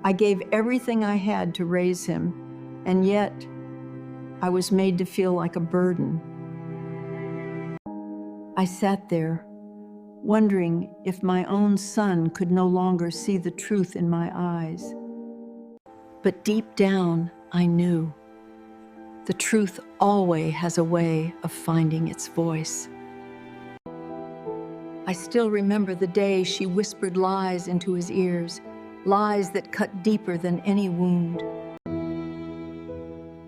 I gave everything I had to raise him, and yet I was made to feel like a burden. I sat there, wondering if my own son could no longer see the truth in my eyes. But deep down, I knew the truth always has a way of finding its voice. I still remember the day she whispered lies into his ears, lies that cut deeper than any wound.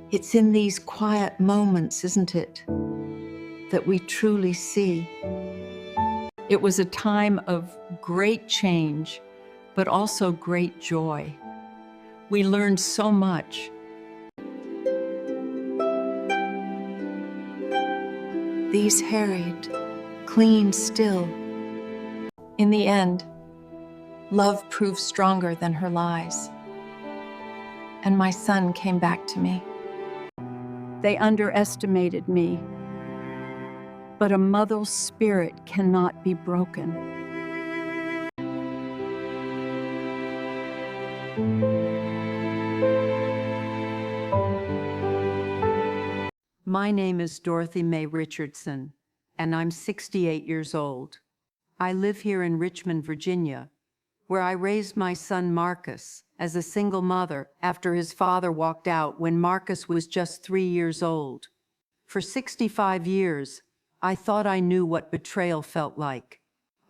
It's in these quiet moments, isn't it, that we truly see. It was a time of great change, but also great joy. We learned so much. These harried, clean still. In the end, love proved stronger than her lies. And my son came back to me. They underestimated me, but a mother's spirit cannot be broken. My name is Dorothy Mae Richardson, and I'm 68 years old. I live here in Richmond, Virginia, where I raised my son Marcus as a single mother after his father walked out when Marcus was just 3 years old. For 65 years, I thought I knew what betrayal felt like.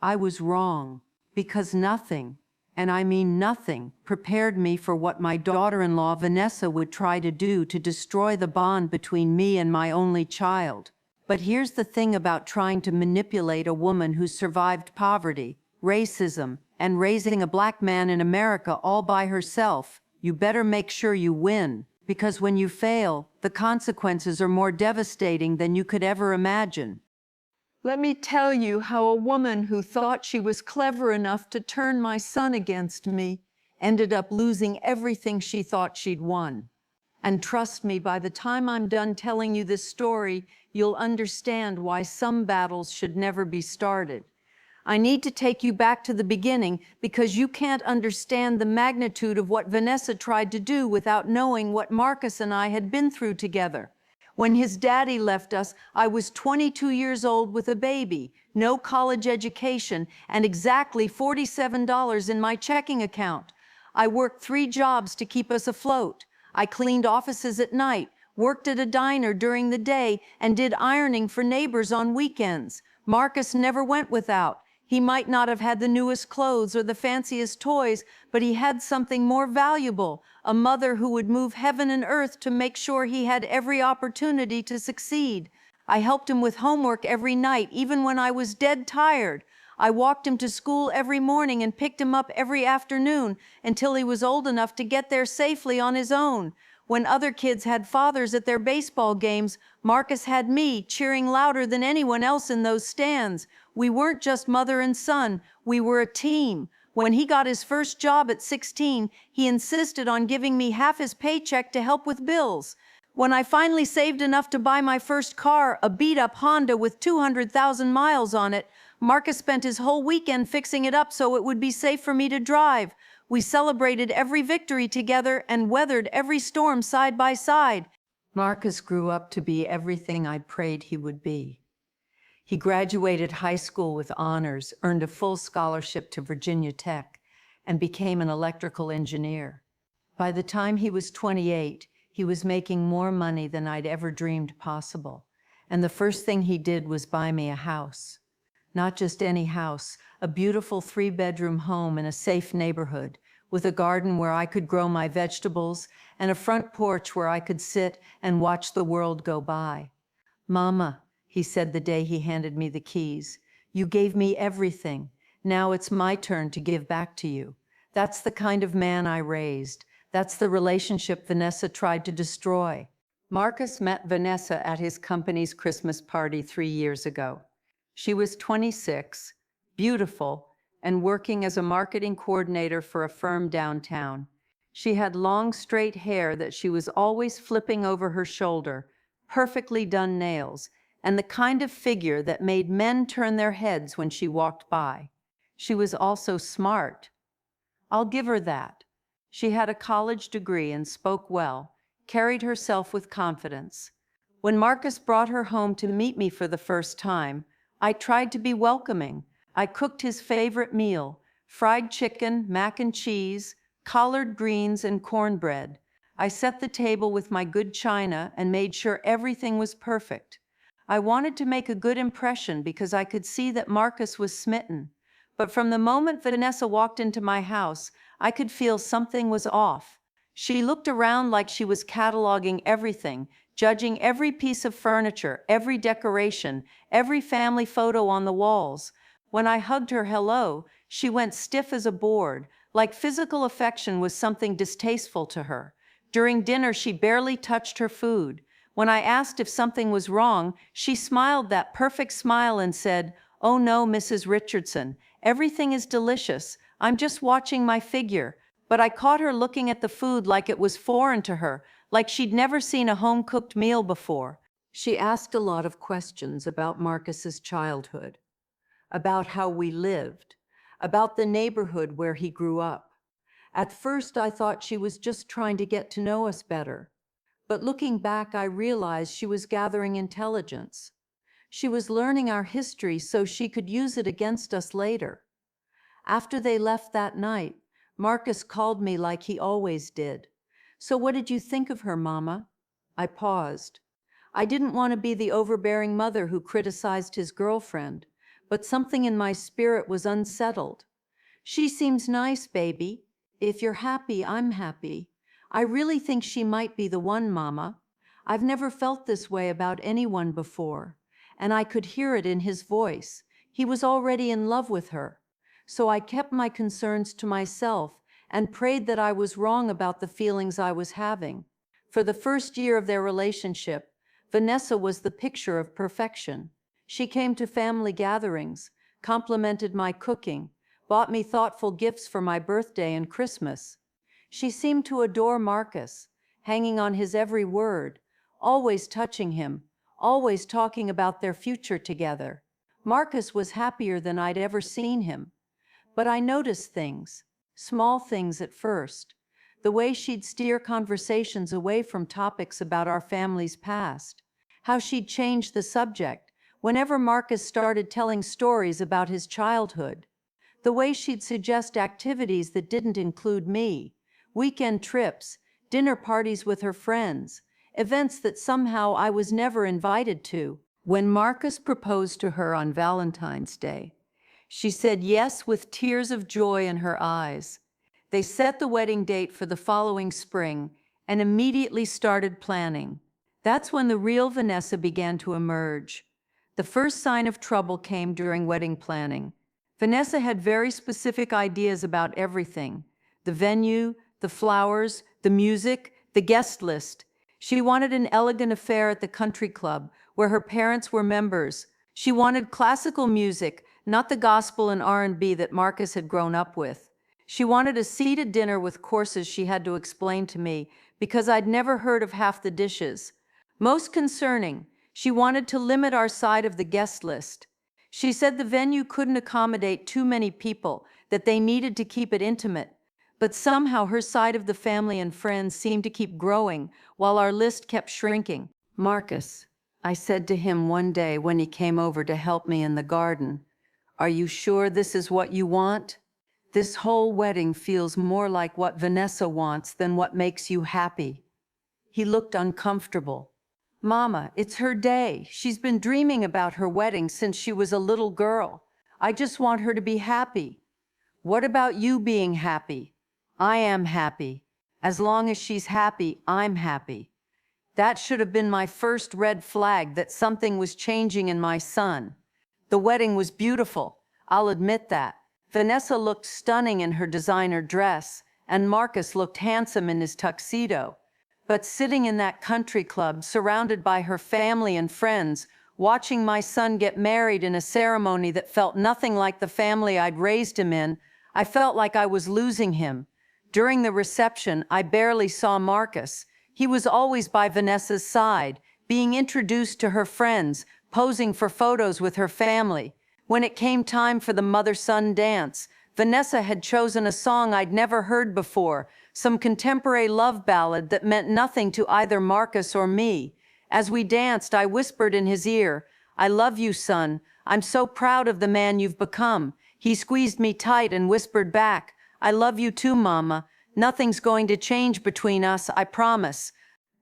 I was wrong, because nothing, and I mean nothing, prepared me for what my daughter-in-law Vanessa would try to do to destroy the bond between me and my only child. But here's the thing about trying to manipulate a woman who survived poverty, racism, and raising a black man in America all by herself. You better make sure you win, because when you fail, the consequences are more devastating than you could ever imagine. Let me tell you how a woman who thought she was clever enough to turn my son against me ended up losing everything she thought she'd won. And trust me, by the time I'm done telling you this story, you'll understand why some battles should never be started. I need to take you back to the beginning because you can't understand the magnitude of what Vanessa tried to do without knowing what Marcus and I had been through together. When his daddy left us, I was 22 years old with a baby, no college education, and exactly $47 in my checking account. I worked 3 jobs to keep us afloat. I cleaned offices at night, worked at a diner during the day, and did ironing for neighbors on weekends. Marcus never went without. He might not have had the newest clothes or the fanciest toys, but he had something more valuable, a mother who would move heaven and earth to make sure he had every opportunity to succeed. I helped him with homework every night, even when I was dead tired. I walked him to school every morning and picked him up every afternoon until he was old enough to get there safely on his own. When other kids had fathers at their baseball games, Marcus had me cheering louder than anyone else in those stands. We weren't just mother and son, we were a team. When he got his first job at 16, he insisted on giving me half his paycheck to help with bills. When I finally saved enough to buy my first car, a beat-up Honda with 200,000 miles on it, Marcus spent his whole weekend fixing it up so it would be safe for me to drive. We celebrated every victory together and weathered every storm side by side. Marcus grew up to be everything I prayed he would be. He graduated high school with honors, earned a full scholarship to Virginia Tech, and became an electrical engineer. By the time he was 28, he was making more money than I'd ever dreamed possible. And the first thing he did was buy me a house. Not just any house, a beautiful 3-bedroom home in a safe neighborhood, with a garden where I could grow my vegetables and a front porch where I could sit and watch the world go by. "Mama," he said the day he handed me the keys, "you gave me everything. Now it's my turn to give back to you." That's the kind of man I raised. That's the relationship Vanessa tried to destroy. Marcus met Vanessa at his company's Christmas party 3 years ago. She was 26, beautiful, and working as a marketing coordinator for a firm downtown. She had long, straight hair that she was always flipping over her shoulder, perfectly done nails, and the kind of figure that made men turn their heads when she walked by. She was also smart. I'll give her that. She had a college degree and spoke well, carried herself with confidence. When Marcus brought her home to meet me for the first time, I tried to be welcoming. I cooked his favorite meal, fried chicken, mac and cheese, collard greens, and cornbread. I set the table with my good china and made sure everything was perfect. I wanted to make a good impression because I could see that Marcus was smitten. But from the moment Vanessa walked into my house, I could feel something was off. She looked around like she was cataloging everything, judging every piece of furniture, every decoration, every family photo on the walls. When I hugged her hello, she went stiff as a board, like physical affection was something distasteful to her. During dinner, she barely touched her food. When I asked if something was wrong, she smiled that perfect smile and said, "Oh no, Mrs. Richardson, everything is delicious. I'm just watching my figure." But I caught her looking at the food like it was foreign to her, like she'd never seen a home-cooked meal before. She asked a lot of questions about Marcus's childhood, about how we lived, about the neighborhood where he grew up. At first, I thought she was just trying to get to know us better. But looking back, I realized she was gathering intelligence. She was learning our history so she could use it against us later. After they left that night, Marcus called me like he always did. "So what did you think of her, Mama?" I paused. I didn't want to be the overbearing mother who criticized his girlfriend, but something in my spirit was unsettled. "She seems nice, baby. If you're happy, I'm happy. I really think she might be the one, Mama. I've never felt this way about anyone before." And I could hear it in his voice. He was already in love with her. So I kept my concerns to myself and prayed that I was wrong about the feelings I was having. For the first year of their relationship, Vanessa was the picture of perfection. She came to family gatherings, complimented my cooking, bought me thoughtful gifts for my birthday and Christmas. She seemed to adore Marcus, hanging on his every word, always touching him, always talking about their future together. Marcus was happier than I'd ever seen him. But I noticed things, small things at first. The way she'd steer conversations away from topics about our family's past. How she'd change the subject whenever Marcus started telling stories about his childhood. The way she'd suggest activities that didn't include me. Weekend trips, dinner parties with her friends, events that somehow I was never invited to. When Marcus proposed to her on Valentine's Day, she said yes with tears of joy in her eyes. They set the wedding date for the following spring and immediately started planning. That's when the real Vanessa began to emerge. The first sign of trouble came during wedding planning. Vanessa had very specific ideas about everything: the venue, the flowers, the music, the guest list. She wanted an elegant affair at the country club, where her parents were members. She wanted classical music, not the gospel and R&B that Marcus had grown up with. She wanted a seated dinner with courses she had to explain to me, because I'd never heard of half the dishes. Most concerning, she wanted to limit our side of the guest list. She said the venue couldn't accommodate too many people, that they needed to keep it intimate. But somehow her side of the family and friends seemed to keep growing, while our list kept shrinking. "Marcus," I said to him one day when he came over to help me in the garden, "are you sure this is what you want? This whole wedding feels more like what Vanessa wants than what makes you happy." He looked uncomfortable. "Mama, it's her day. She's been dreaming about her wedding since she was a little girl. I just want her to be happy." "What about you being happy?" "I am happy. As long as she's happy, I'm happy." That should have been my first red flag that something was changing in my son. The wedding was beautiful, I'll admit that. Vanessa looked stunning in her designer dress, and Marcus looked handsome in his tuxedo. But sitting in that country club, surrounded by her family and friends, watching my son get married in a ceremony that felt nothing like the family I'd raised him in, I felt like I was losing him. During the reception, I barely saw Marcus. He was always by Vanessa's side, being introduced to her friends, posing for photos with her family. When it came time for the mother-son dance, Vanessa had chosen a song I'd never heard before, some contemporary love ballad that meant nothing to either Marcus or me. As we danced, I whispered in his ear, "I love you, son. I'm so proud of the man you've become." He squeezed me tight and whispered back, "I love you too, Mama. Nothing's going to change between us, I promise."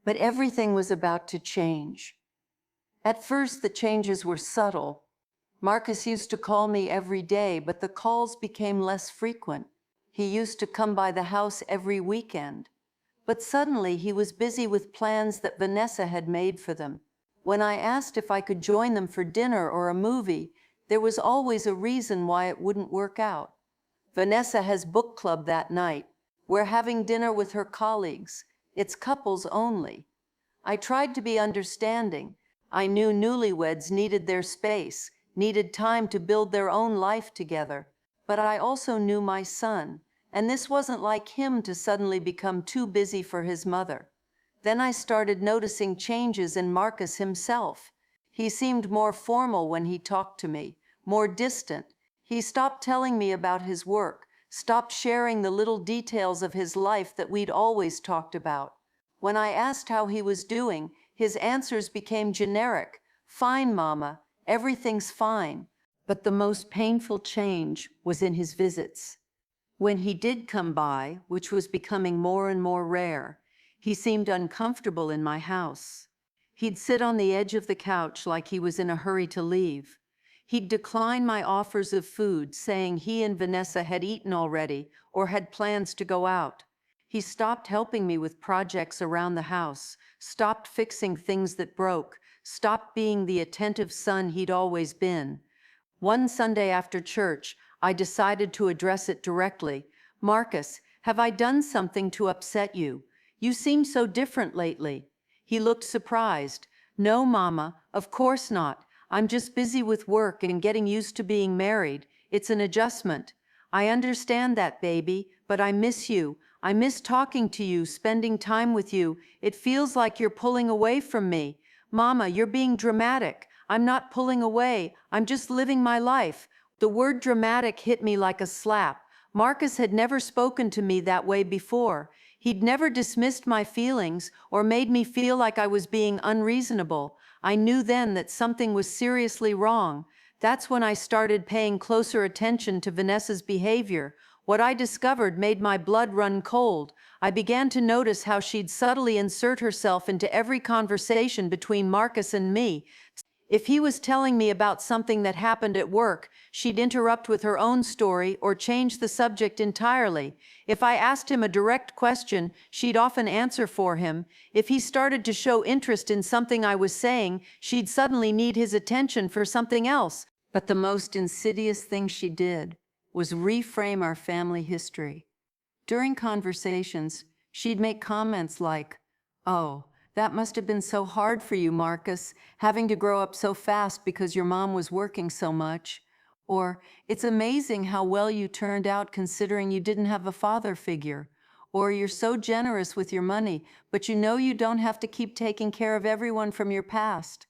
But everything was about to change. At first, the changes were subtle. Marcus used to call me every day, but the calls became less frequent. He used to come by the house every weekend. But suddenly he was busy with plans that Vanessa had made for them. When I asked if I could join them for dinner or a movie, there was always a reason why it wouldn't work out. Vanessa has book club that night. We're having dinner with her colleagues. It's couples only. I tried to be understanding. I knew newlyweds needed their space, needed time to build their own life together. But I also knew my son, and this wasn't like him to suddenly become too busy for his mother. Then I started noticing changes in Marcus himself. He seemed more formal when he talked to me, more distant. He stopped telling me about his work, stopped sharing the little details of his life that we'd always talked about. When I asked how he was doing, his answers became generic. "Fine, Mama. Everything's fine." But the most painful change was in his visits. When he did come by, which was becoming more and more rare, he seemed uncomfortable in my house. He'd sit on the edge of the couch like he was in a hurry to leave. He'd decline my offers of food, saying he and Vanessa had eaten already or had plans to go out. He stopped helping me with projects around the house, stopped fixing things that broke, stopped being the attentive son he'd always been. One Sunday after church, I decided to address it directly. "Marcus, have I done something to upset you? You seem so different lately." He looked surprised. "No, Mama, of course not. I'm just busy with work and getting used to being married. It's an adjustment." "I understand that, baby, but I miss you. I miss talking to you, spending time with you. It feels like you're pulling away from me." "Mama, you're being dramatic. I'm not pulling away. I'm just living my life." The word dramatic hit me like a slap. Marcus had never spoken to me that way before. He'd never dismissed my feelings or made me feel like I was being unreasonable. I knew then that something was seriously wrong. That's when I started paying closer attention to Vanessa's behavior. What I discovered made my blood run cold. I began to notice how she'd subtly insert herself into every conversation between Marcus and me. If he was telling me about something that happened at work, she'd interrupt with her own story or change the subject entirely. If I asked him a direct question, she'd often answer for him. If he started to show interest in something I was saying, she'd suddenly need his attention for something else. But the most insidious thing she did was reframe our family history. During conversations, she'd make comments like, "Oh, that must have been so hard for you, Marcus, having to grow up so fast because your mom was working so much." Or, "It's amazing how well you turned out considering you didn't have a father figure." Or, "You're so generous with your money, but you know you don't have to keep taking care of everyone from your past."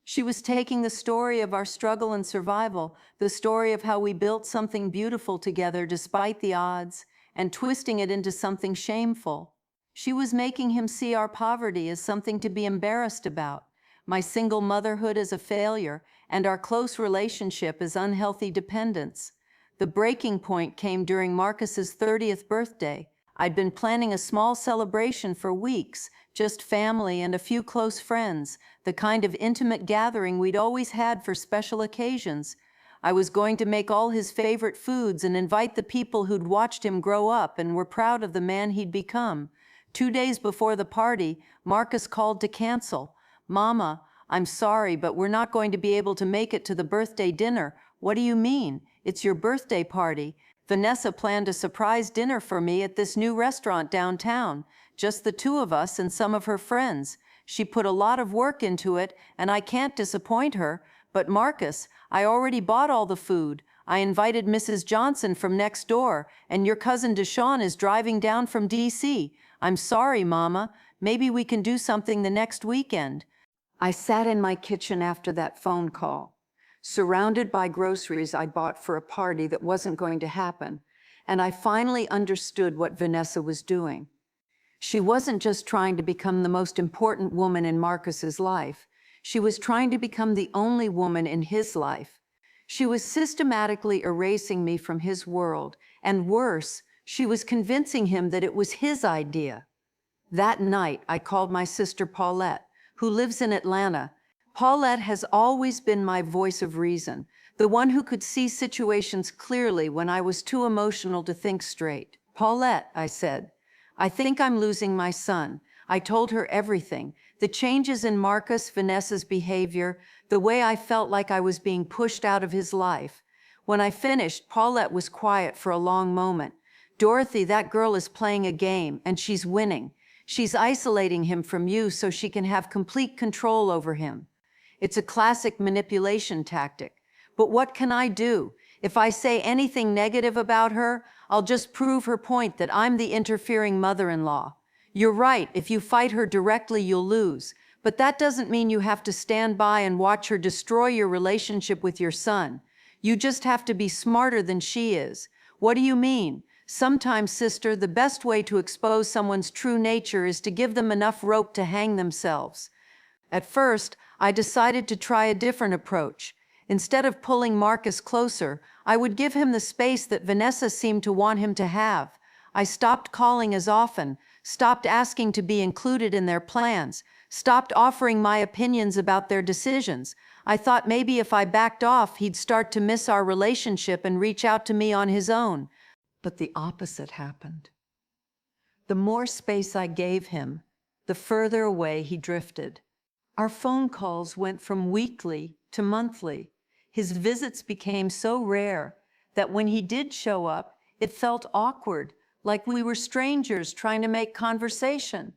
She was taking the story of our struggle and survival, the story of how we built something beautiful together despite the odds, and twisting it into something shameful. She was making him see our poverty as something to be embarrassed about, my single motherhood as a failure, and our close relationship as unhealthy dependence. The breaking point came during Marcus's 30th birthday. I'd been planning a small celebration for weeks, just family and a few close friends, the kind of intimate gathering we'd always had for special occasions. I was going to make all his favorite foods and invite the people who'd watched him grow up and were proud of the man he'd become. 2 days before the party, Marcus called to cancel. "Mama, I'm sorry, but we're not going to be able to make it to the birthday dinner." "What do you mean? It's your birthday party." "Vanessa planned a surprise dinner for me at this new restaurant downtown, just the two of us and some of her friends. She put a lot of work into it, and I can't disappoint her. But Marcus, I already bought all the food. I invited Mrs. Johnson from next door, and your cousin Deshawn is driving down from D.C. I'm sorry, Mama. Maybe we can do something the next weekend." I sat in my kitchen after that phone call, surrounded by groceries I bought for a party that wasn't going to happen. and I finally understood what Vanessa was doing. She wasn't just trying to become the most important woman in Marcus's life. She was trying to become the only woman in his life. She was systematically erasing me from his world, and worse, she was convincing him that it was his idea. That night, I called my sister Paulette, who lives in Atlanta. Paulette has always been my voice of reason, the one who could see situations clearly when I was too emotional to think straight. "Paulette," I said, "I think I'm losing my son." I told her everything, the changes in Marcus, Vanessa's behavior, the way I felt like I was being pushed out of his life. When I finished, Paulette was quiet for a long moment. "Dorothy, that girl is playing a game, and she's winning. She's isolating him from you so she can have complete control over him. It's a classic manipulation tactic. But what can I do? If I say anything negative about her, I'll just prove her point that I'm the interfering mother-in-law. You're right, if you fight her directly, you'll lose. But that doesn't mean you have to stand by and watch her destroy your relationship with your son. You just have to be smarter than she is." "What do you mean?" "Sometimes, sister, the best way to expose someone's true nature is to give them enough rope to hang themselves." At first, I decided to try a different approach. Instead of pulling Marcus closer, I would give him the space that Vanessa seemed to want him to have. I stopped calling as often, stopped asking to be included in their plans, stopped offering my opinions about their decisions. I thought maybe if I backed off, he'd start to miss our relationship and reach out to me on his own. But the opposite happened. The more space I gave him, the further away he drifted. Our phone calls went from weekly to monthly. His visits became so rare that when he did show up, it felt awkward, like we were strangers trying to make conversation.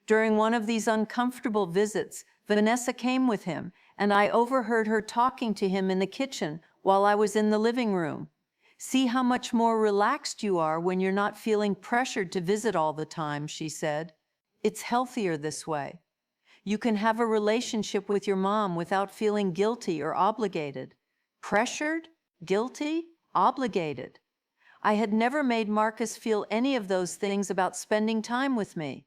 During one of these uncomfortable visits, Vanessa came with him, and I overheard her talking to him in the kitchen while I was in the living room. "See how much more relaxed you are when you're not feeling pressured to visit all the time," she said. "It's healthier this way. You can have a relationship with your mom without feeling guilty or obligated." Pressured? Guilty? Obligated? I had never made Marcus feel any of those things about spending time with me.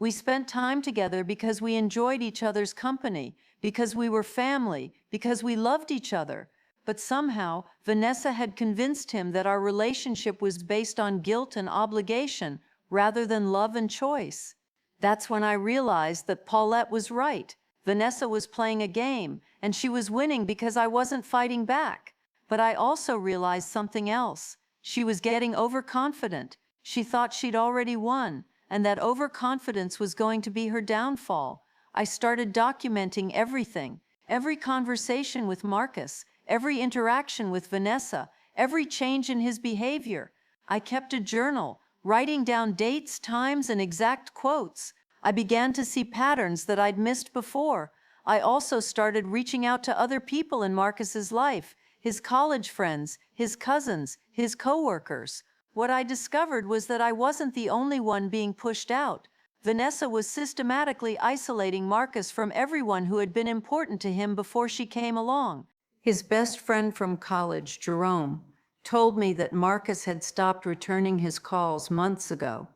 We spent time together because we enjoyed each other's company, because we were family, because we loved each other. But somehow, Vanessa had convinced him that our relationship was based on guilt and obligation rather than love and choice. That's when I realized that Paulette was right. Vanessa was playing a game, and she was winning because I wasn't fighting back. But I also realized something else. She was getting overconfident. She thought she'd already won, and that overconfidence was going to be her downfall. I started documenting everything, every conversation with Marcus, every interaction with Vanessa, every change in his behavior. I kept a journal, writing down dates, times, and exact quotes. I began to see patterns that I'd missed before. I also started reaching out to other people in Marcus's life, his college friends, his cousins, his coworkers. What I discovered was that I wasn't the only one being pushed out. Vanessa was systematically isolating Marcus from everyone who had been important to him before she came along. His best friend from college, Jerome, told me that Marcus had stopped returning his calls months ago.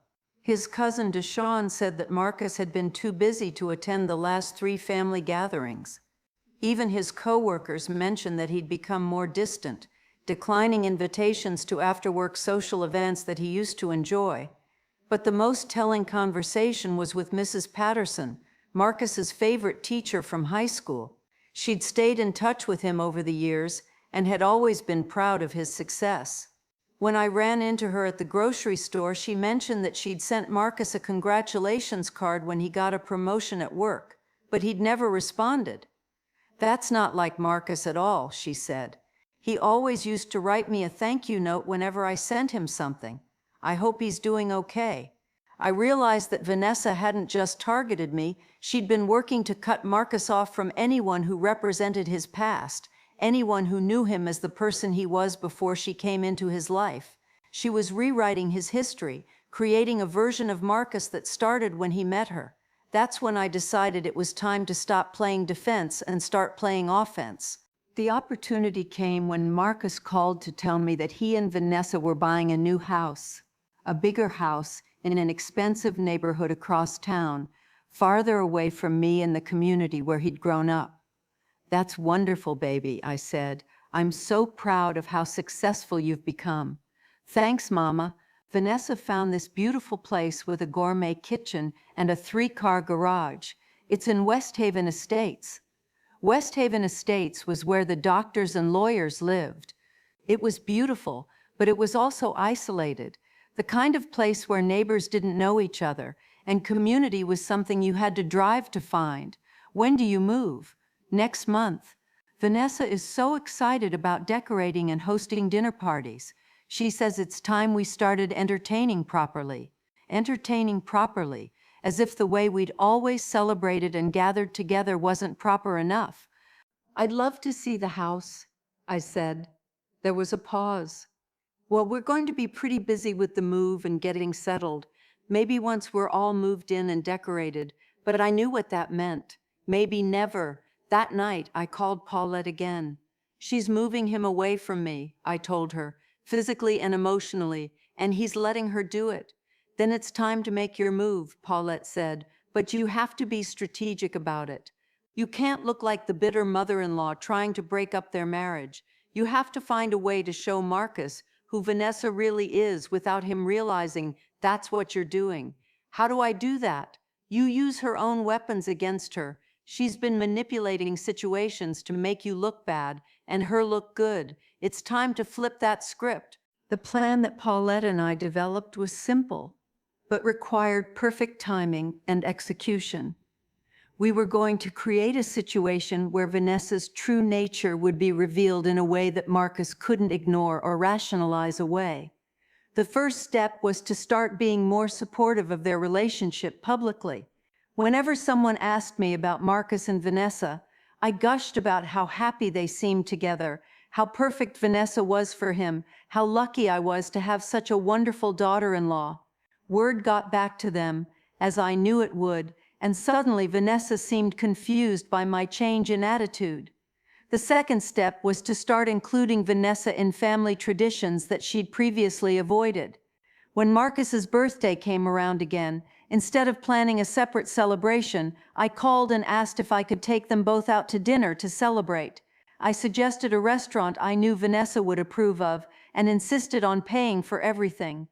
His cousin Deshawn said that Marcus had been too busy to attend the last 3 family gatherings. Even his coworkers mentioned that he'd become more distant, declining invitations to after-work social events that he used to enjoy. But the most telling conversation was with Mrs. Patterson, Marcus's favorite teacher from high school. She'd stayed in touch with him over the years and had always been proud of his success. When I ran into her at the grocery store, she mentioned that she'd sent Marcus a congratulations card when he got a promotion at work, but he'd never responded. "That's not like Marcus at all," she said. "He always used to write me a thank you note whenever I sent him something. I hope he's doing okay." I realized that Vanessa hadn't just targeted me, she'd been working to cut Marcus off from anyone who represented his past, anyone who knew him as the person he was before she came into his life. She was rewriting his history, creating a version of Marcus that started when he met her. That's when I decided it was time to stop playing defense and start playing offense. The opportunity came when Marcus called to tell me that he and Vanessa were buying a new house, a bigger house in an expensive neighborhood across town, farther away from me and the community where he'd grown up. "That's wonderful, baby," I said. "I'm so proud of how successful you've become." "Thanks, Mama. Vanessa found this beautiful place with a gourmet kitchen and a 3-car garage. It's in West Haven Estates." West Haven Estates was where the doctors and lawyers lived. It was beautiful, but it was also isolated, the kind of place where neighbors didn't know each other, and community was something you had to drive to find. "When do you move?" "Next month." Vanessa is so excited about decorating and hosting dinner parties. She says it's time we started entertaining properly. Entertaining properly, as if the way we'd always celebrated and gathered together wasn't proper enough. "I'd love to see the house," I said. There was a pause. "Well, we're going to be pretty busy with the move and getting settled. Maybe once we're all moved in and decorated," but I knew what that meant. Maybe never. That night, I called Paulette again. "She's moving him away from me," I told her, "physically and emotionally, and he's letting her do it." "Then it's time to make your move," Paulette said, "but you have to be strategic about it. You can't look like the bitter mother-in-law trying to break up their marriage. You have to find a way to show Marcus who Vanessa really is without him realizing that's what you're doing." "How do I do that?" "You use her own weapons against her. She's been manipulating situations to make you look bad and her look good. It's time to flip that script." The plan that Paulette and I developed was simple, but required perfect timing and execution. We were going to create a situation where Vanessa's true nature would be revealed in a way that Marcus couldn't ignore or rationalize away. The first step was to start being more supportive of their relationship publicly. Whenever someone asked me about Marcus and Vanessa, I gushed about how happy they seemed together, how perfect Vanessa was for him, how lucky I was to have such a wonderful daughter-in-law. Word got back to them, as I knew it would, and suddenly Vanessa seemed confused by my change in attitude. The second step was to start including Vanessa in family traditions that she'd previously avoided. When Marcus's birthday came around again, instead of planning a separate celebration, I called and asked if I could take them both out to dinner to celebrate. I suggested a restaurant I knew Vanessa would approve of and insisted on paying for everything.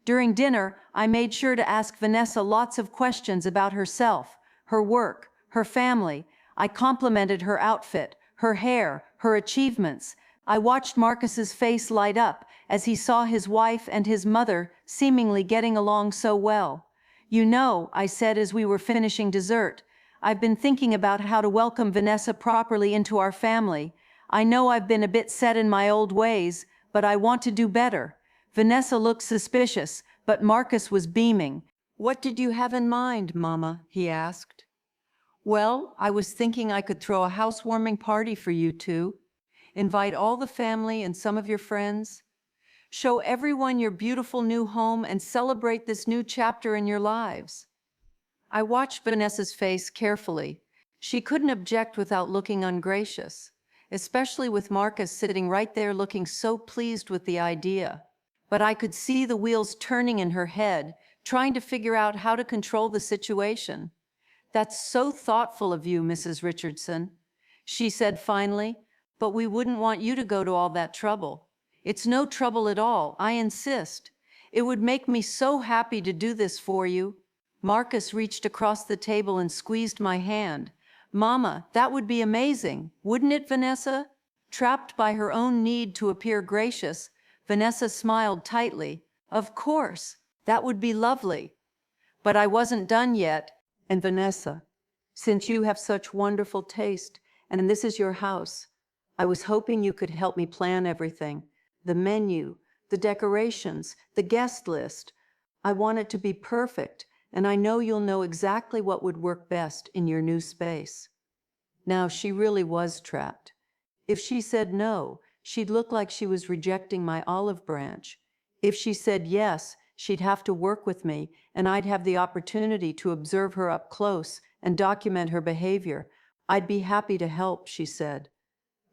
During dinner, I made sure to ask Vanessa lots of questions about herself, her work, her family. I complimented her outfit, her hair, her achievements. I watched Marcus's face light up as he saw his wife and his mother seemingly getting along so well. "You know," I said as we were finishing dessert, "I've been thinking about how to welcome Vanessa properly into our family. I know I've been a bit set in my old ways, but I want to do better." Vanessa looked suspicious, but Marcus was beaming. "What did you have in mind, Mama?" he asked. "Well, I was thinking I could throw a housewarming party for you two. Invite all the family and some of your friends. Show everyone your beautiful new home and celebrate this new chapter in your lives." I watched Vanessa's face carefully. She couldn't object without looking ungracious, especially with Marcus sitting right there looking so pleased with the idea. But I could see the wheels turning in her head, trying to figure out how to control the situation. "That's so thoughtful of you, Mrs. Richardson," she said finally, "but we wouldn't want you to go to all that trouble." "It's no trouble at all, I insist. It would make me so happy to do this for you." Marcus reached across the table and squeezed my hand. "Mama, that would be amazing, wouldn't it, Vanessa?" Trapped by her own need to appear gracious, Vanessa smiled tightly. "Of course, that would be lovely." But I wasn't done yet. "And Vanessa, since you have such wonderful taste, and this is your house, I was hoping you could help me plan everything. The menu, the decorations, the guest list. I want it to be perfect, and I know you'll know exactly what would work best in your new space." Now, she really was trapped. If she said no, she'd look like she was rejecting my olive branch. If she said yes, she'd have to work with me, and I'd have the opportunity to observe her up close and document her behavior. "I'd be happy to help," she said.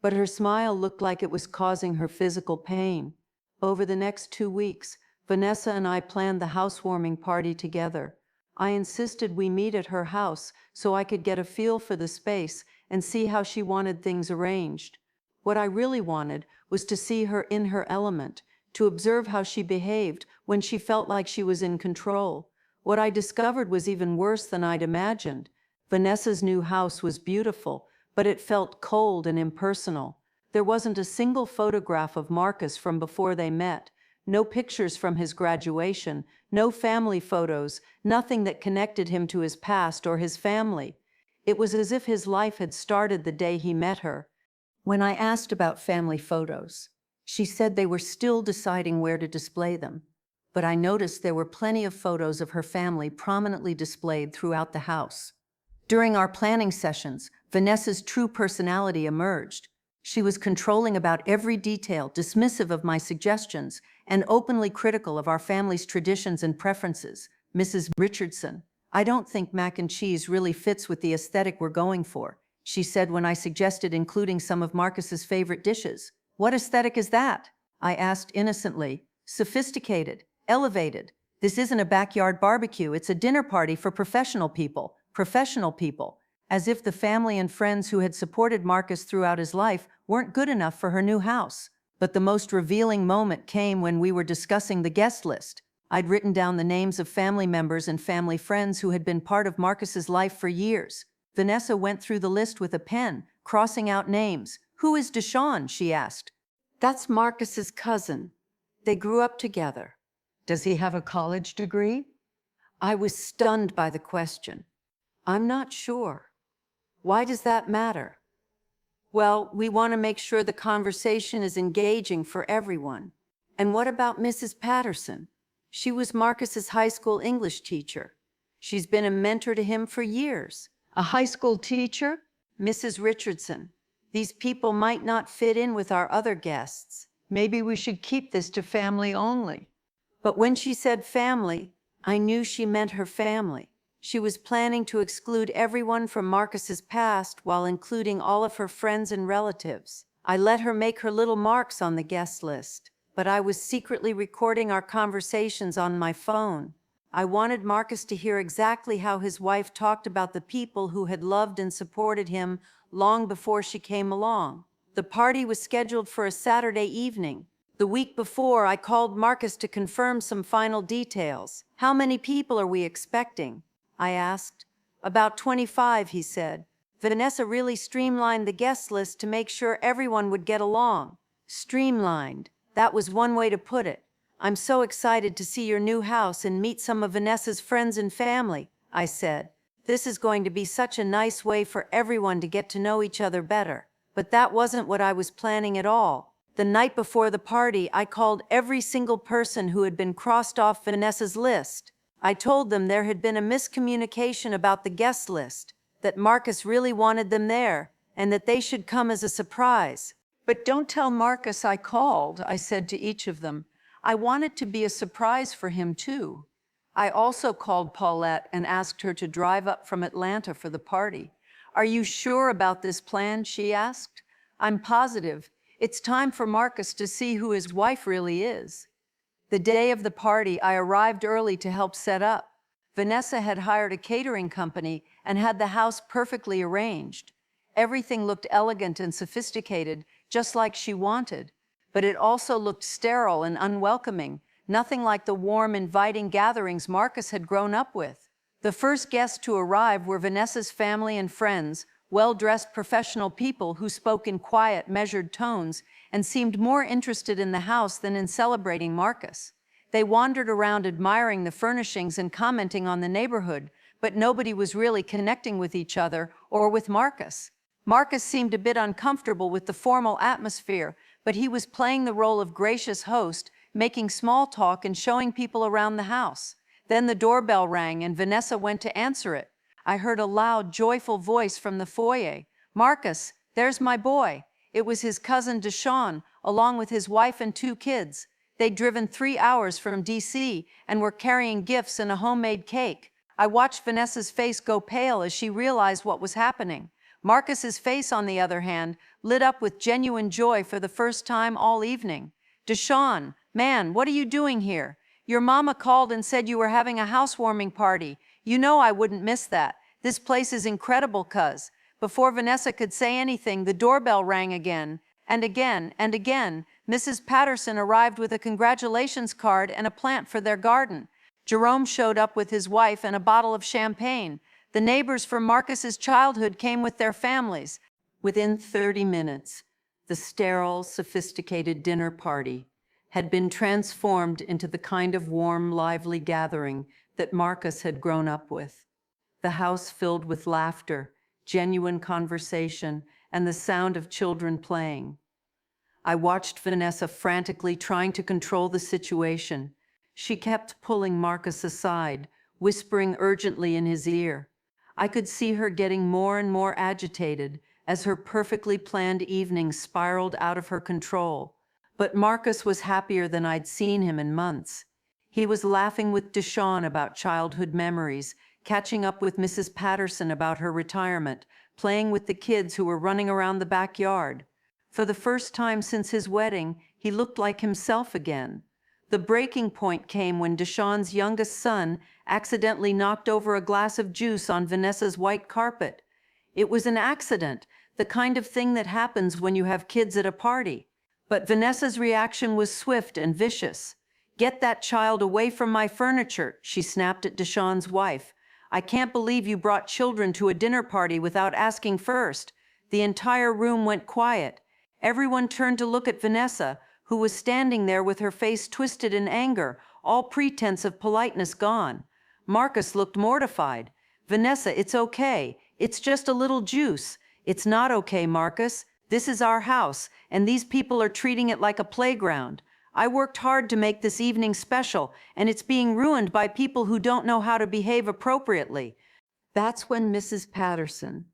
but her smile looked like it was causing her physical pain. Over the next 2 weeks, Vanessa and I planned the housewarming party together. I insisted we meet at her house so I could get a feel for the space and see how she wanted things arranged. What I really wanted was to see her in her element, to observe how she behaved when she felt like she was in control. What I discovered was even worse than I'd imagined. Vanessa's new house was beautiful, but it felt cold and impersonal. There wasn't a single photograph of Marcus from before they met, no pictures from his graduation, no family photos, nothing that connected him to his past or his family. It was as if his life had started the day he met her. When I asked about family photos, she said they were still deciding where to display them. But I noticed there were plenty of photos of her family prominently displayed throughout the house. During our planning sessions, Vanessa's true personality emerged. She was controlling about every detail, dismissive of my suggestions, and openly critical of our family's traditions and preferences. Mrs. Richardson, "I don't think mac and cheese really fits with the aesthetic we're going for," she said when I suggested including some of Marcus's favorite dishes. "What aesthetic is that?" I asked innocently. "Sophisticated, elevated. This isn't a backyard barbecue, it's a dinner party for professional people." Professional people. As if the family and friends who had supported Marcus throughout his life weren't good enough for her new house. But the most revealing moment came when we were discussing the guest list. I'd written down the names of family members and family friends who had been part of Marcus's life for years. Vanessa went through the list with a pen, crossing out names. "Who is Deshawn?" she asked. "That's Marcus's cousin. They grew up together." "Does he have a college degree?" I was stunned by the question. "I'm not sure." "Why does that matter?" "Well, we want to make sure the conversation is engaging for everyone." "And what about Mrs. Patterson?" "She was Marcus's high school English teacher. She's been a mentor to him for years." "A high school teacher?" "Mrs. Richardson, these people might not fit in with our other guests. Maybe we should keep this to family only." But when she said family, I knew she meant her family. She was planning to exclude everyone from Marcus's past while including all of her friends and relatives. I let her make her little marks on the guest list, but I was secretly recording our conversations on my phone. I wanted Marcus to hear exactly how his wife talked about the people who had loved and supported him long before she came along. The party was scheduled for a Saturday evening. The week before, I called Marcus to confirm some final details. "How many people are we expecting?" I asked. "About 25, he said. Vanessa really streamlined the guest list to make sure everyone would get along." Streamlined. That was one way to put it. "I'm so excited to see your new house and meet some of Vanessa's friends and family," I said. "This is going to be such a nice way for everyone to get to know each other better." But that wasn't what I was planning at all. The night before the party, I called every single person who had been crossed off Vanessa's list. I told them there had been a miscommunication about the guest list, that Marcus really wanted them there, and that they should come as a surprise. "But don't tell Marcus I called," I said to each of them. "I want it to be a surprise for him too." I also called Paulette and asked her to drive up from Atlanta for the party. "Are you sure about this plan?" she asked. "I'm positive. It's time for Marcus to see who his wife really is." The day of the party, I arrived early to help set up. Vanessa had hired a catering company and had the house perfectly arranged. Everything looked elegant and sophisticated, just like she wanted. But it also looked sterile and unwelcoming, nothing like the warm, inviting gatherings Marcus had grown up with. The first guests to arrive were Vanessa's family and friends, well-dressed professional people who spoke in quiet, measured tones and seemed more interested in the house than in celebrating Marcus. They wandered around admiring the furnishings and commenting on the neighborhood, but nobody was really connecting with each other or with Marcus. Marcus seemed a bit uncomfortable with the formal atmosphere, but he was playing the role of gracious host, making small talk and showing people around the house. Then the doorbell rang and Vanessa went to answer it. I heard a loud, joyful voice from the foyer. "Marcus, there's my boy." It was his cousin Deshawn, along with his wife and 2 kids. They'd driven 3 hours from DC and were carrying gifts and a homemade cake. I watched Vanessa's face go pale as she realized what was happening. Marcus's face, on the other hand, lit up with genuine joy for the first time all evening. "Deshawn, man, what are you doing here? Your mama called and said you were having a housewarming party. You know I wouldn't miss that. This place is incredible, cuz." Before Vanessa could say anything, the doorbell rang again, and again, and again. Mrs. Patterson arrived with a congratulations card and a plant for their garden. Jerome showed up with his wife and a bottle of champagne. The neighbors from Marcus's childhood came with their families. Within 30 minutes, the sterile, sophisticated dinner party had been transformed into the kind of warm, lively gathering that Marcus had grown up with. The house filled with laughter, genuine conversation, and the sound of children playing. I watched Vanessa frantically trying to control the situation. She kept pulling Marcus aside, whispering urgently in his ear. I could see her getting more and more agitated as her perfectly planned evening spiraled out of her control. But Marcus was happier than I'd seen him in months. He was laughing with Deshawn about childhood memories, catching up with Mrs. Patterson about her retirement, playing with the kids who were running around the backyard. For the first time since his wedding, he looked like himself again. The breaking point came when Deshawn's youngest son accidentally knocked over a glass of juice on Vanessa's white carpet. It was an accident, the kind of thing that happens when you have kids at a party. But Vanessa's reaction was swift and vicious. "Get that child away from my furniture," she snapped at Deshawn's wife. "I can't believe you brought children to a dinner party without asking first." The entire room went quiet. Everyone turned to look at Vanessa, who was standing there with her face twisted in anger, all pretense of politeness gone. Marcus looked mortified. "Vanessa, it's okay. It's just a little juice." "It's not okay, Marcus. This is our house, and these people are treating it like a playground. I worked hard to make this evening special, and it's being ruined by people who don't know how to behave appropriately." That's when Mrs. Patterson,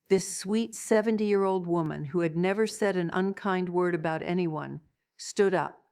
this sweet 70-year-old woman who had never said an unkind word about anyone, stood up.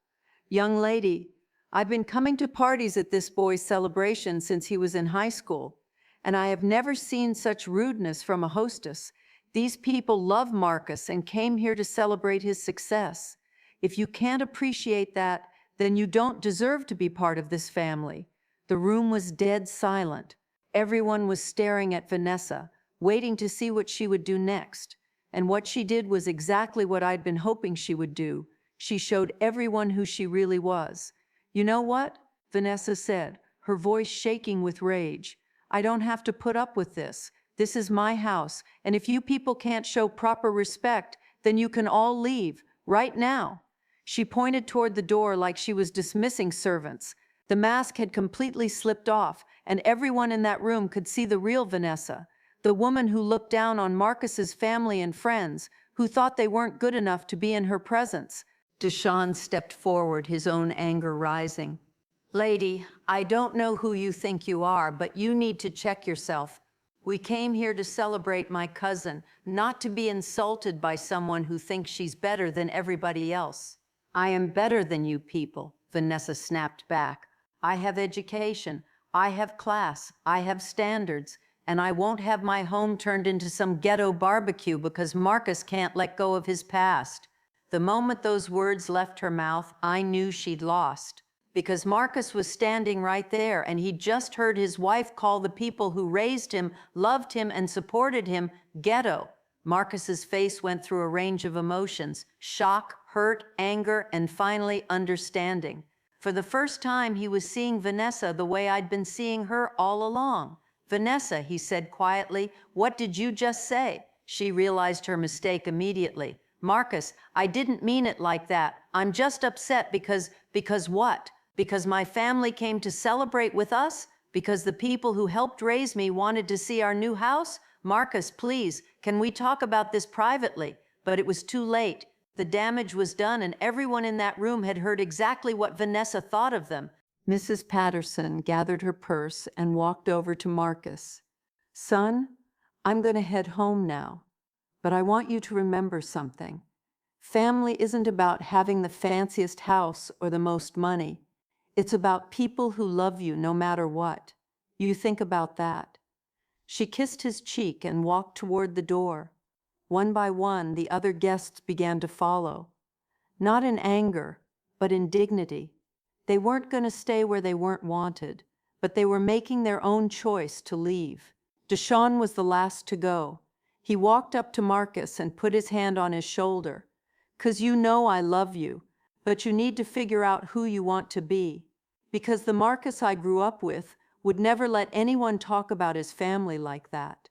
"Young lady, I've been coming to parties at this boy's celebration since he was in high school, and I have never seen such rudeness from a hostess. These people love Marcus and came here to celebrate his success. If you can't appreciate that, then you don't deserve to be part of this family." The room was dead silent. Everyone was staring at Vanessa, waiting to see what she would do next. And what she did was exactly what I'd been hoping she would do. She showed everyone who she really was. "You know what?" Vanessa said, her voice shaking with rage. "I don't have to put up with this. This is my house, and if you people can't show proper respect, then you can all leave, right now." She pointed toward the door like she was dismissing servants. The mask had completely slipped off, and everyone in that room could see the real Vanessa, the woman who looked down on Marcus's family and friends, who thought they weren't good enough to be in her presence. Deshawn stepped forward, his own anger rising. "Lady, I don't know who you think you are, but you need to check yourself. We came here to celebrate my cousin, not to be insulted by someone who thinks she's better than everybody else." "I am better than you people," Vanessa snapped back. "I have education, I have class, I have standards, and I won't have my home turned into some ghetto barbecue because Marcus can't let go of his past." The moment those words left her mouth, I knew she'd lost. Because Marcus was standing right there, and he'd just heard his wife call the people who raised him, loved him, and supported him ghetto. Marcus's face went through a range of emotions: shock, hurt, anger, and finally understanding. For the first time, he was seeing Vanessa the way I'd been seeing her all along. "Vanessa," he said quietly, "what did you just say?" She realized her mistake immediately. "Marcus, I didn't mean it like that. I'm just upset because what? Because my family came to celebrate with us? Because the people who helped raise me wanted to see our new house? Marcus, please, can we talk about this privately?" But it was too late. The damage was done, and everyone in that room had heard exactly what Vanessa thought of them. Mrs. Patterson gathered her purse and walked over to Marcus. "Son, I'm going to head home now. But I want you to remember something. Family isn't about having the fanciest house or the most money. It's about people who love you no matter what. You think about that." She kissed his cheek and walked toward the door. One by one, the other guests began to follow. Not in anger, but in dignity. They weren't going to stay where they weren't wanted, but they were making their own choice to leave. Deshaun was the last to go. He walked up to Marcus and put his hand on his shoulder. "'Cause you know I love you, but you need to figure out who you want to be. Because the Marcus I grew up with would never let anyone talk about his family like that."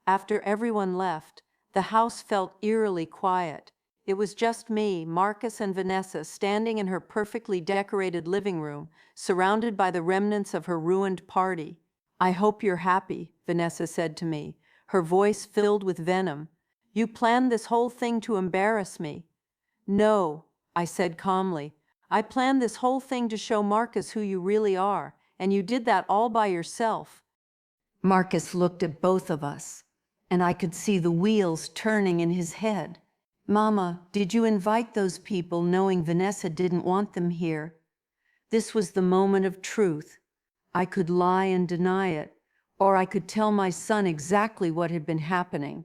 After everyone left, the house felt eerily quiet. It was just me, Marcus, and Vanessa standing in her perfectly decorated living room, surrounded by the remnants of her ruined party. "I hope you're happy," Vanessa said to me, her voice filled with venom. "You planned this whole thing to embarrass me." "No," I said calmly. "I planned this whole thing to show Marcus who you really are, and you did that all by yourself." Marcus looked at both of us, and I could see the wheels turning in his head. "Mama, did you invite those people knowing Vanessa didn't want them here?" This was the moment of truth. I could lie and deny it, or I could tell my son exactly what had been happening.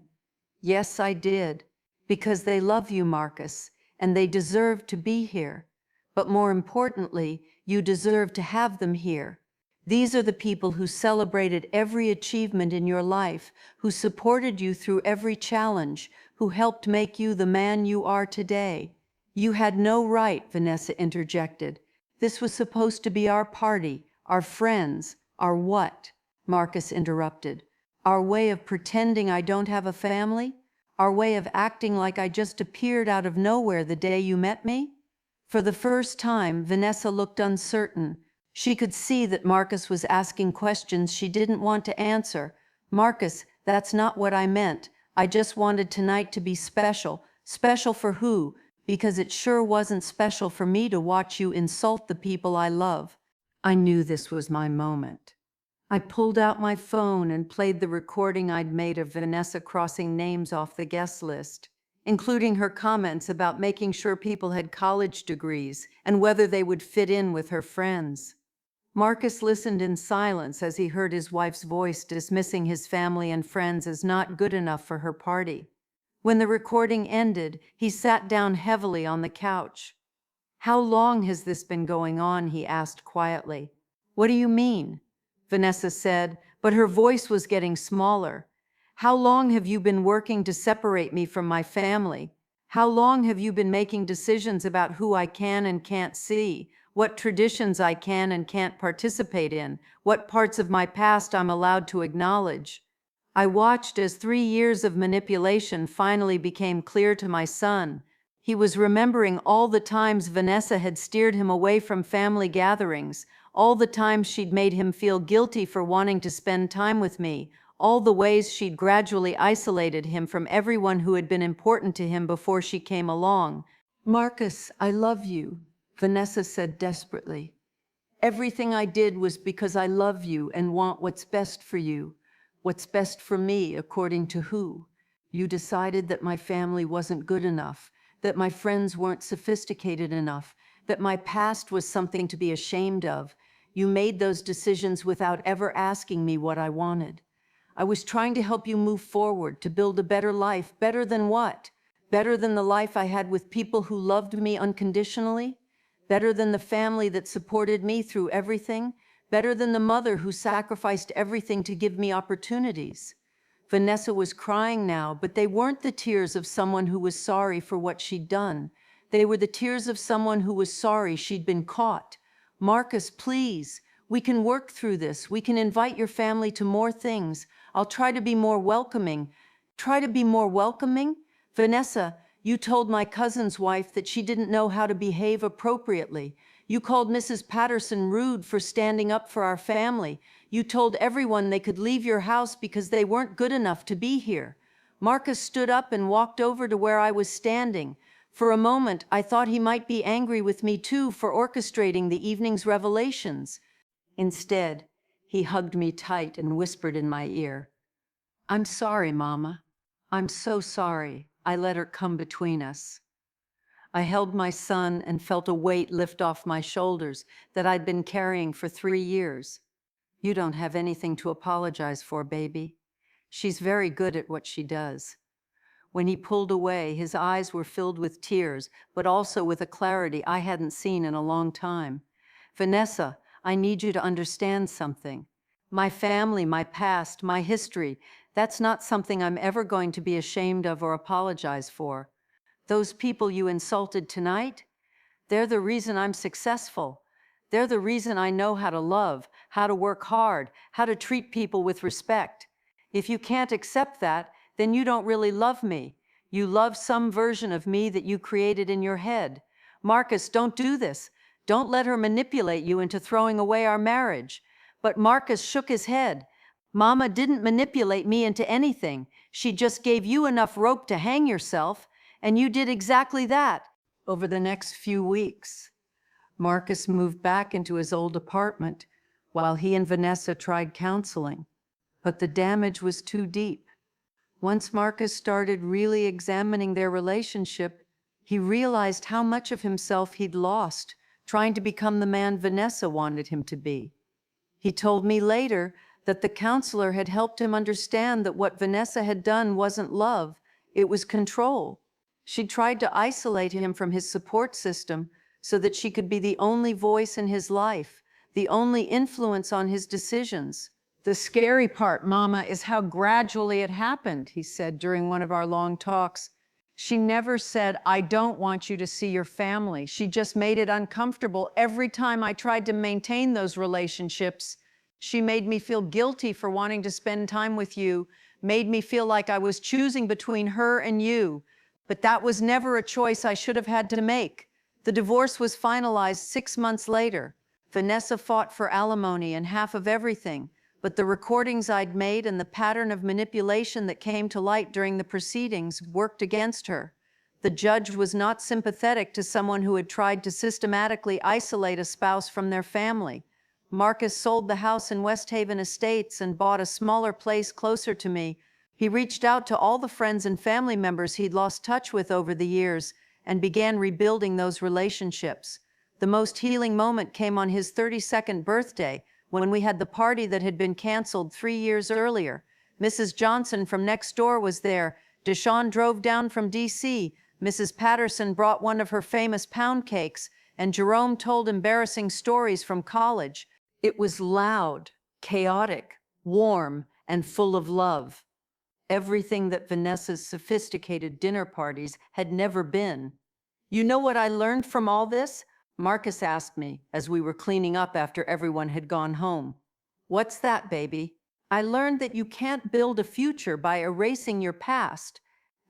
"Yes, I did, because they love you, Marcus, and they deserve to be here. But more importantly, you deserve to have them here. These are the people who celebrated every achievement in your life, who supported you through every challenge, who helped make you the man you are today." "You had no right," Vanessa interjected. "This was supposed to be our party, our friends, our what?" Marcus interrupted. "Our way of pretending I don't have a family? Our way of acting like I just appeared out of nowhere the day you met me?" For the first time, Vanessa looked uncertain. She could see that Marcus was asking questions she didn't want to answer. "Marcus, that's not what I meant. I just wanted tonight to be special." "Special for who? Because it sure wasn't special for me to watch you insult the people I love." I knew this was my moment. I pulled out my phone and played the recording I'd made of Vanessa crossing names off the guest list, including her comments about making sure people had college degrees and whether they would fit in with her friends. Marcus listened in silence as he heard his wife's voice dismissing his family and friends as not good enough for her party. When the recording ended, he sat down heavily on the couch. "How long has this been going on?" he asked quietly. "What do you mean?" Vanessa said, but her voice was getting smaller. "How long have you been working to separate me from my family? How long have you been making decisions about who I can and can't see, what traditions I can and can't participate in, what parts of my past I'm allowed to acknowledge?" I watched as 3 years of manipulation finally became clear to my son. He was remembering all the times Vanessa had steered him away from family gatherings, all the times she'd made him feel guilty for wanting to spend time with me, all the ways she'd gradually isolated him from everyone who had been important to him before she came along. "Marcus, I love you," Vanessa said desperately. "Everything I did was because I love you and want what's best for you. What's best for me, according to who? You decided that my family wasn't good enough, that my friends weren't sophisticated enough, that my past was something to be ashamed of. You made those decisions without ever asking me what I wanted. I was trying to help you move forward, to build a better life. Better than what? Better than the life I had with people who loved me unconditionally? Better than the family that supported me through everything? Better than the mother who sacrificed everything to give me opportunities?" Vanessa was crying now, but they weren't the tears of someone who was sorry for what she'd done. They were the tears of someone who was sorry she'd been caught. "Marcus, please, we can work through this. We can invite your family to more things. I'll try to be more welcoming." "Try to be more welcoming?" "Vanessa, you told my cousin's wife that she didn't know how to behave appropriately. You called Mrs. Patterson rude for standing up for our family. You told everyone they could leave your house because they weren't good enough to be here." Marcus stood up and walked over to where I was standing. For a moment, I thought he might be angry with me too for orchestrating the evening's revelations. Instead, he hugged me tight and whispered in my ear, "I'm sorry, Mama. I'm so sorry I let her come between us." I held my son and felt a weight lift off my shoulders that I'd been carrying for 3 years. "You don't have anything to apologize for, baby. She's very good at what she does." When he pulled away, his eyes were filled with tears, but also with a clarity I hadn't seen in a long time. "Vanessa, I need you to understand something. My family, my past, my history, that's not something I'm ever going to be ashamed of or apologize for. Those people you insulted tonight, they're the reason I'm successful. They're the reason I know how to love, how to work hard, how to treat people with respect. If you can't accept that, then you don't really love me. You love some version of me that you created in your head. Marcus, don't do this. Don't let her manipulate you into throwing away our marriage." But Marcus shook his head. "Mama didn't manipulate me into anything. She just gave you enough rope to hang yourself, and you did exactly that." Over the next few weeks, Marcus moved back into his old apartment while he and Vanessa tried counseling. But the damage was too deep. Once Marcus started really examining their relationship, he realized how much of himself he'd lost trying to become the man Vanessa wanted him to be. He told me later that the counselor had helped him understand that what Vanessa had done wasn't love, it was control. She tried to isolate him from his support system so that she could be the only voice in his life, the only influence on his decisions. "The scary part, Mama, is how gradually it happened," he said during one of our long talks. "She never said, 'I don't want you to see your family.' She just made it uncomfortable every time I tried to maintain those relationships. She made me feel guilty for wanting to spend time with you, made me feel like I was choosing between her and you. But that was never a choice I should have had to make." The divorce was finalized 6 months later. Vanessa fought for alimony and half of everything, but the recordings I'd made and the pattern of manipulation that came to light during the proceedings worked against her. The judge was not sympathetic to someone who had tried to systematically isolate a spouse from their family. Marcus sold the house in West Haven Estates and bought a smaller place closer to me. He reached out to all the friends and family members he'd lost touch with over the years and began rebuilding those relationships. The most healing moment came on his 32nd birthday, when we had the party that had been canceled 3 years earlier. Mrs. Johnson from next door was there. Deshawn drove down from D.C. Mrs. Patterson brought one of her famous pound cakes, and Jerome told embarrassing stories from college. It was loud, chaotic, warm, and full of love. Everything that Vanessa's sophisticated dinner parties had never been. "You know what I learned from all this?" Marcus asked me as we were cleaning up after everyone had gone home. "What's that, baby?" "I learned that you can't build a future by erasing your past.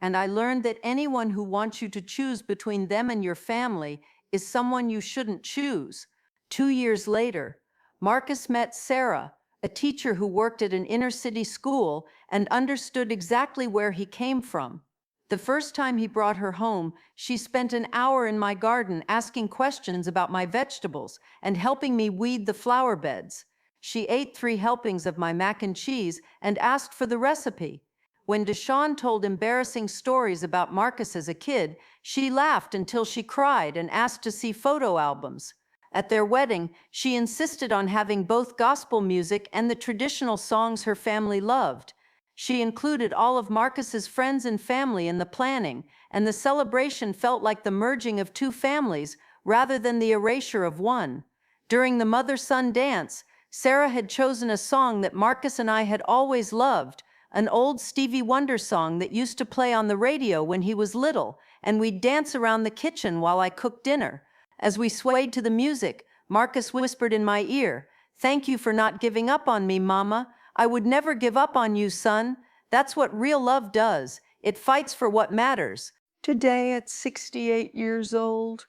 And I learned that anyone who wants you to choose between them and your family is someone you shouldn't choose." 2 years later, Marcus met Sarah, a teacher who worked at an inner-city school and understood exactly where he came from. The first time he brought her home, she spent an hour in my garden asking questions about my vegetables and helping me weed the flower beds. She ate 3 helpings of my mac and cheese and asked for the recipe. When Deshawn told embarrassing stories about Marcus as a kid, she laughed until she cried and asked to see photo albums. At their wedding, she insisted on having both gospel music and the traditional songs her family loved. She included all of Marcus's friends and family in the planning, and the celebration felt like the merging of 2 families rather than the erasure of one. During the mother-son dance, Sarah had chosen a song that Marcus and I had always loved, an old Stevie Wonder song that used to play on the radio when he was little, and we'd dance around the kitchen while I cooked dinner. As we swayed to the music, Marcus whispered in my ear, "Thank you for not giving up on me, Mama. I would never give up on you, son. That's what real love does. It fights for what matters." Today, at 68 years old,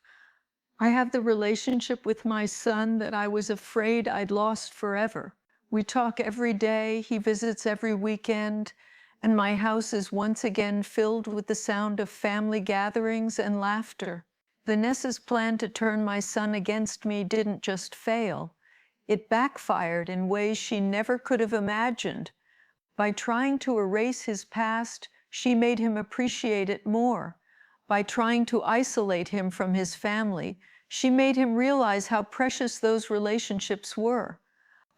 I have the relationship with my son that I was afraid I'd lost forever. We talk every day, he visits every weekend, and my house is once again filled with the sound of family gatherings and laughter. Vanessa's plan to turn my son against me didn't just fail. It backfired in ways she never could have imagined. By trying to erase his past, she made him appreciate it more. By trying to isolate him from his family, she made him realize how precious those relationships were.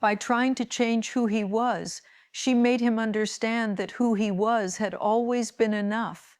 By trying to change who he was, she made him understand that who he was had always been enough.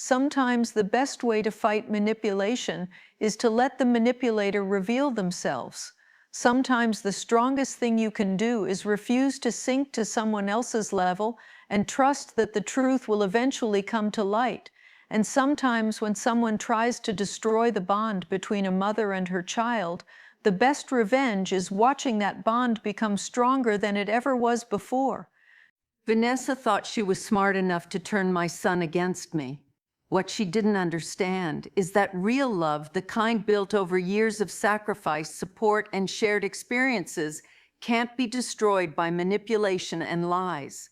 Sometimes the best way to fight manipulation is to let the manipulator reveal themselves. Sometimes the strongest thing you can do is refuse to sink to someone else's level and trust that the truth will eventually come to light. And sometimes when someone tries to destroy the bond between a mother and her child, the best revenge is watching that bond become stronger than it ever was before. Vanessa thought she was smart enough to turn my son against me. What she didn't understand is that real love, the kind built over years of sacrifice, support, and shared experiences, can't be destroyed by manipulation and lies.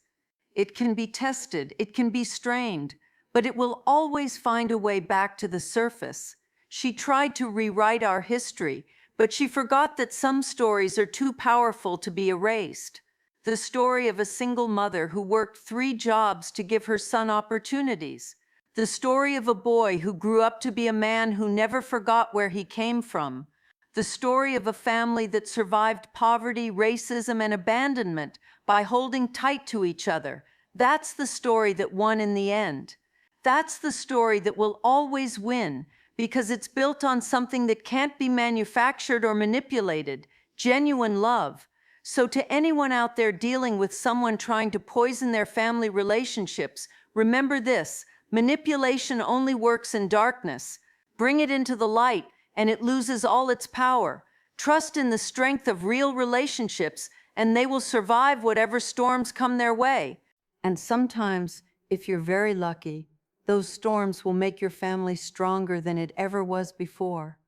It can be tested, it can be strained, but it will always find a way back to the surface. She tried to rewrite our history, but she forgot that some stories are too powerful to be erased. The story of a single mother who worked 3 jobs to give her son opportunities. The story of a boy who grew up to be a man who never forgot where he came from. The story of a family that survived poverty, racism, and abandonment by holding tight to each other. That's the story that won in the end. That's the story that will always win because it's built on something that can't be manufactured or manipulated, genuine love. So to anyone out there dealing with someone trying to poison their family relationships, remember this: manipulation only works in darkness. Bring it into the light, and it loses all its power. Trust in the strength of real relationships, and they will survive whatever storms come their way. And sometimes, if you're very lucky, those storms will make your family stronger than it ever was before.